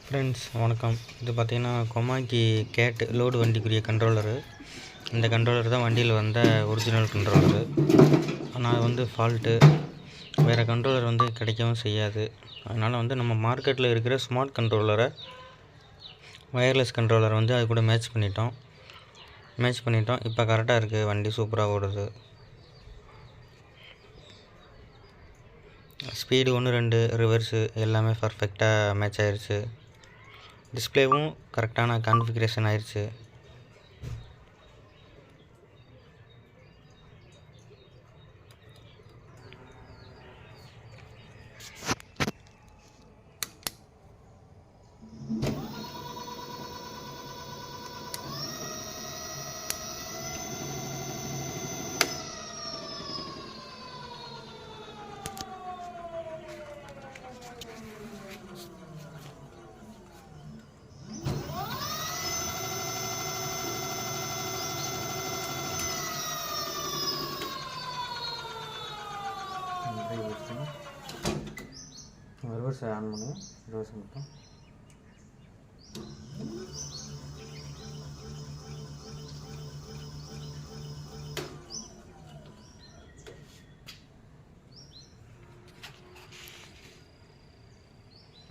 Friends வணக்கம். இது பார்த்திங்கன்னா கொமாக்கி கேட் லோடு வண்டிக்குரிய கண்ட்ரோலரு. இந்த கண்ட்ரோலர் தான் வண்டியில் வந்த ஒரிஜினல் கண்ட்ரோலரு. ஆனால் ஃபால்ட்டு வேறு கண்ட்ரோலர் கிடைக்கவும் செய்யாது. அதனால் நம்ம மார்க்கெட்டில் இருக்கிற ஸ்மார்ட் கண்ட்ரோலரை ஒயர்லெஸ் கண்ட்ரோலரை அது கூட மேட்ச் பண்ணிட்டோம். இப்போ கரெக்டாக இருக்குது, வண்டி சூப்பராக ஓடுது. ஸ்பீடு 1 2 ரிவர்ஸு எல்லாமே பர்ஃபெக்டாக மேட்ச் ஆயிடுச்சு. டிஸ்பிளேவும் கரெக்டான கான்ஃபிகரேஷன் ஆயிடுச்சு. ரிவர்ஸ் ஆன் பண்ணுங்க. ரிவர்ஸ் மட்டும்